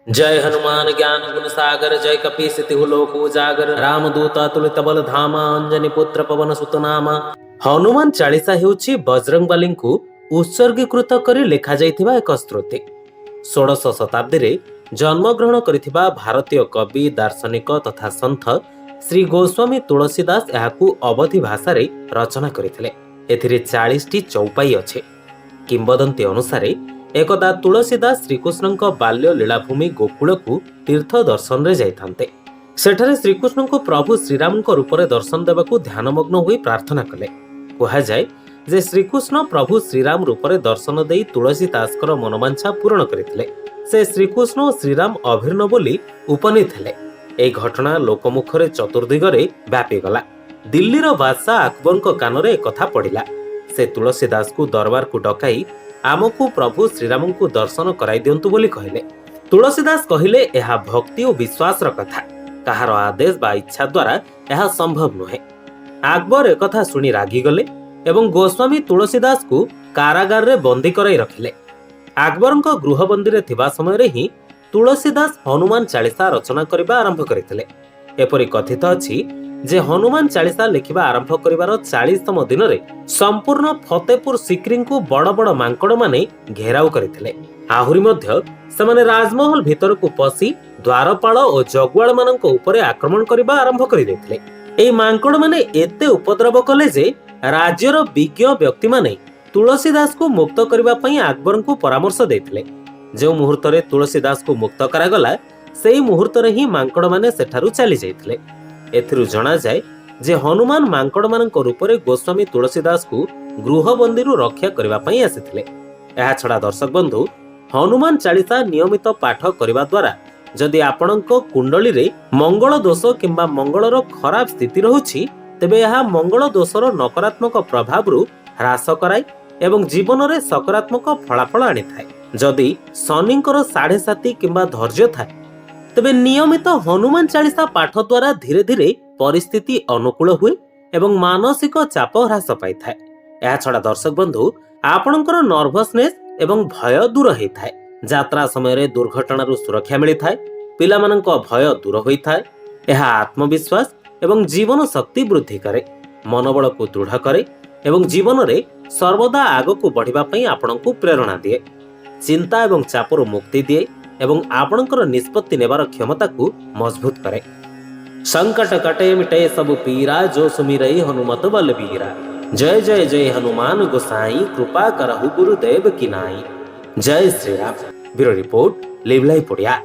जय हनुमान ज्ञान गुण सागर जय कपीस तिहु लोक उजागर रामदूत अतुलित बल धामा अंजनी पुत्र पवन सुत नामा। हनुमान चालीसा हेउछि बजरंगबलीଙ୍କୁ उत्सर्गीकृत କରି ଲେଖାଯାଇଥିବା ଏକ ସ୍ତୁତି। 16ଶ ଶତାବ୍ଦୀରେ ଜନ୍ମଗ୍ରହଣ କରିଥିବା ଭାରତୀୟ କବି ଦାର୍ଶନିକ ତଥା ସନ୍ଥ ଶ୍ରୀ ଗୋସ୍ୱାମୀ ତୁଳସୀ ଦାସ ଏହାକୁ ଅବଧୀ ଭାଷାରେ ରଚନା କରିଥିଲେ। ଏଥିରେ 40ଟି ଚୌପାଇ ଅଛି। କିମ୍ବଦନ୍ତୀ ଅନୁସାରେ एकदा तुलसीदास श्रीकृष्णଙ୍କ बाल्य लीलाभूमि गोकुळକୁ तीर्थ दर्शन रे जाइथान्ते। सेठारे श्रीकृष्ण को प्रभु श्रीरामଙ୍କ रूपरे दर्शन देबाकू ध्यानमग्न होई प्रार्थना कले। कहा जाय जे श्रीकृष्ण प्रभु श्रीराम रूपरे दर्शन देई तुलसीदासकर मनोवांछा पूर्ण करिथिले। से श्रीकृष्ण और श्रीराम अभिन्न बोली उपनीत हेले। ए घटना लोकमुखरे चतुर्दिगरे व्यापी गला। दिल्लीर बादशाह अकबरଙ୍କ कानरे एकथा पड़िला। से तुलसीदास को दरबार को डकाई आमको प्रभु श्रीराम को दर्शन कराई दियंतु बोली कहले। तुलसीदास कहले यह भक्ति और विश्वास कथा, कहार आदेश बा इच्छा द्वारा यह संभव नुहे। अकबर एकथा सुनी रागी गले एवं गोस्वामी तुलसीदास को कारागार रे बंदी कराई रखिले। अकबरଙ୍କ गृहबंदी रे थिबा समय रे ही तुलसीदास हनुमान चालीसा रचना करिबा आरंभ करिथिले। एपरि कथित अछि जे हनुमान चालीसा लिखिबा आरंभ करिबार 40तम दिन रे संपूर्ण फतेपुर सिक्री को बड़ बड़ मांकड़ माने घेराव करथिले। आहुरी मध्य सेमाने राजमहल भीतर को पसी द्वारपाल और जगुआल मानक उपरे आक्रमण करिबा आरंभ करि देथिले। एई मांकड़ माने एते उपद्रव कले जे राज्यर विज्ञ व्यक्ति माने तुलसीदास को मुक्त करिबा पई अकबर को परामर्श देथिले। जो मुहूर्त रे तुलसीदास को मुक्त करागला सेई मुहूर्त रे ही मांकड़ माने सेठारु चली जाइथिले। एथिरु जणा जाय जे हनुमान मांकड़ मानक रूपरे गोस्वामी तुलसीदास को गृहबंदी रक्षा करबा पई आसिथिले। एहा छडा दर्शक बंधु, हनुमान चालीसा नियमित पाठ करबा द्वारा जदि आपणक कुंडली रे मंगल दोष किंबा मंगलर खराब स्थिति रहुछि तेबे एहा मंगल दोषर नकारात्मक प्रभाव रु ह्रास कराय एवं जीवन रे सकारात्मक फलाफल आनी थाए। जदि शनिंकर 7.5 किंबा धैर्य थाए तेबे नियमित हनुमान चालीसा पाठ द्वारा धीरे धीरे परिस्थिति अनुकूल हुए एवं मानसिक चाप ह्रास पाई थाए। एहा छडा दर्शक बंधु, आपणकर नर्भसनेस एवं भय दूर होई थाए। यात्रा समय रे दुर्घटना रु सुरक्षा मिली थाए। पिलामानंक भय दूर होई थाए। एहा आत्मविश्वास एवं जीवन शक्ति वृद्धि करे, मनोबल को दृढ़ करे एवं जीवन रे सर्वदा आगको बढ़िबा पई आपणको प्रेरणा दिए। चिंता एवं चापरु मुक्ति दिए एवं आपणकर निष्पत्ति नेबार क्षमता को मजबूत करे। संकट कटे मिटे सब पीरा जो सुमिरई हनुमत बलबीरा। जय जय जय हनुमान गोसाई कृपा करहु गुरुदेव की नाई। जय श्री राम। ब्यूरो रिपोर्ट लिवलाई पड़िया।